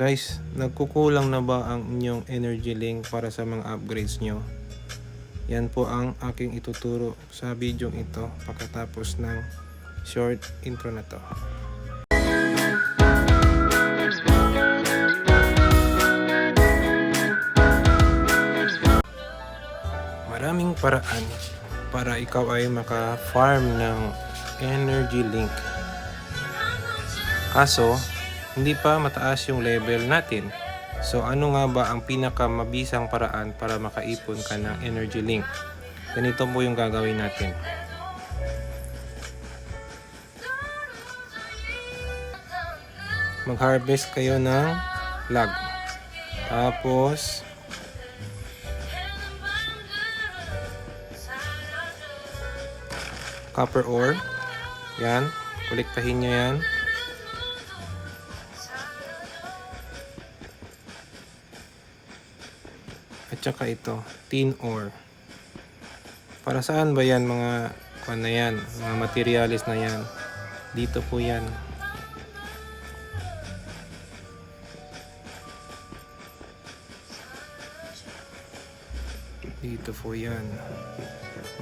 Guys, nagkukulang na ba ang inyong energy link para sa mga upgrades nyo? Yan po ang aking ituturo sa video ito pagkatapos ng short intro na to. Maraming paraan para ikaw ay maka-farm ng energy link. Kaso, hindi pa mataas yung level natin. So ano nga ba ang pinakamabisang paraan para makaipon ka ng energy link? Ganito po yung gagawin natin. Mag-harvest kayo ng lag. Tapos copper ore. Yan. Kolektahin nyo yan. At saka ito, tin ore. Para saan ba yan mga na yan, mga materialis na yan? Dito po yan. Dito po yan.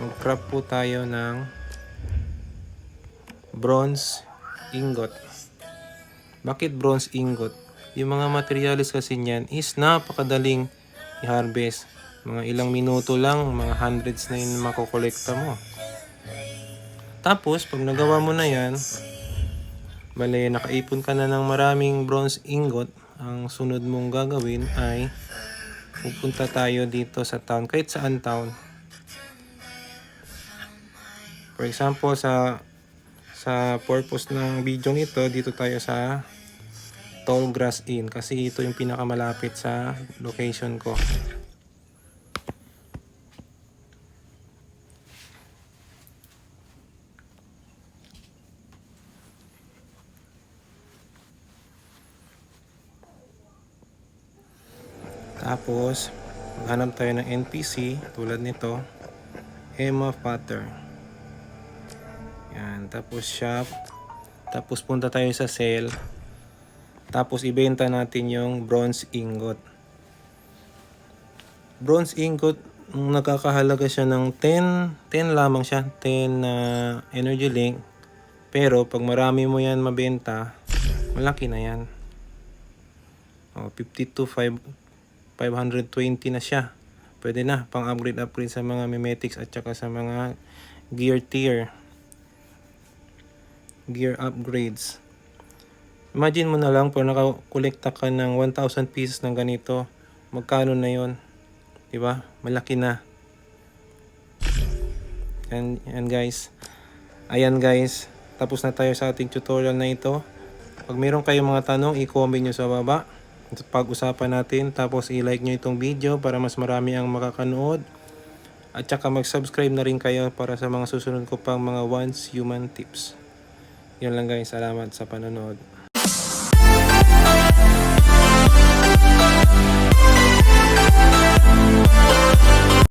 Mag-craft po tayo ng bronze ingot. Bakit bronze ingot? Yung mga materialis kasi niyan is napakadaling i-harvest. Mga ilang minuto lang, mga hundreds na yung makokolekta mo. Tapos, pag nagawa mo na yan, bale, nakaipon ka na ng maraming bronze ingot, ang sunod mong gagawin ay pupunta tayo dito sa town, kahit saan town. For example, sa purpose ng video nito, dito tayo sa Tallgrass Inn kasi ito yung pinakamalapit sa location ko. Tapos maghanap tayo ng NPC tulad nito, Emma Potter. Yan, tapos shop, tapos punta tayo sa sale. Tapos ibenta natin yung bronze ingot. Bronze ingot, nagkakahalaga siya ng 10 lamang siya, 10 energy link. Pero pag marami mo yan mabenta, malaki na yan. 520 na siya. Pwede na pang upgrade sa mga mimetics at saka sa mga gear upgrades. Imagine mo na lang pag nakakolekta ka ng 1,000 pieces ng ganito, magkano na yon, diba? Malaki na. And guys, ayan guys, tapos na tayo sa ating tutorial na ito. Pag meron kayong mga tanong, i-comment nyo sa baba. Pag-usapan natin, tapos i-like nyo itong video para mas marami ang makakanood. At saka mag-subscribe na rin kayo para sa mga susunod ko pang mga Once Human Tips. Yun lang guys, salamat sa panonood.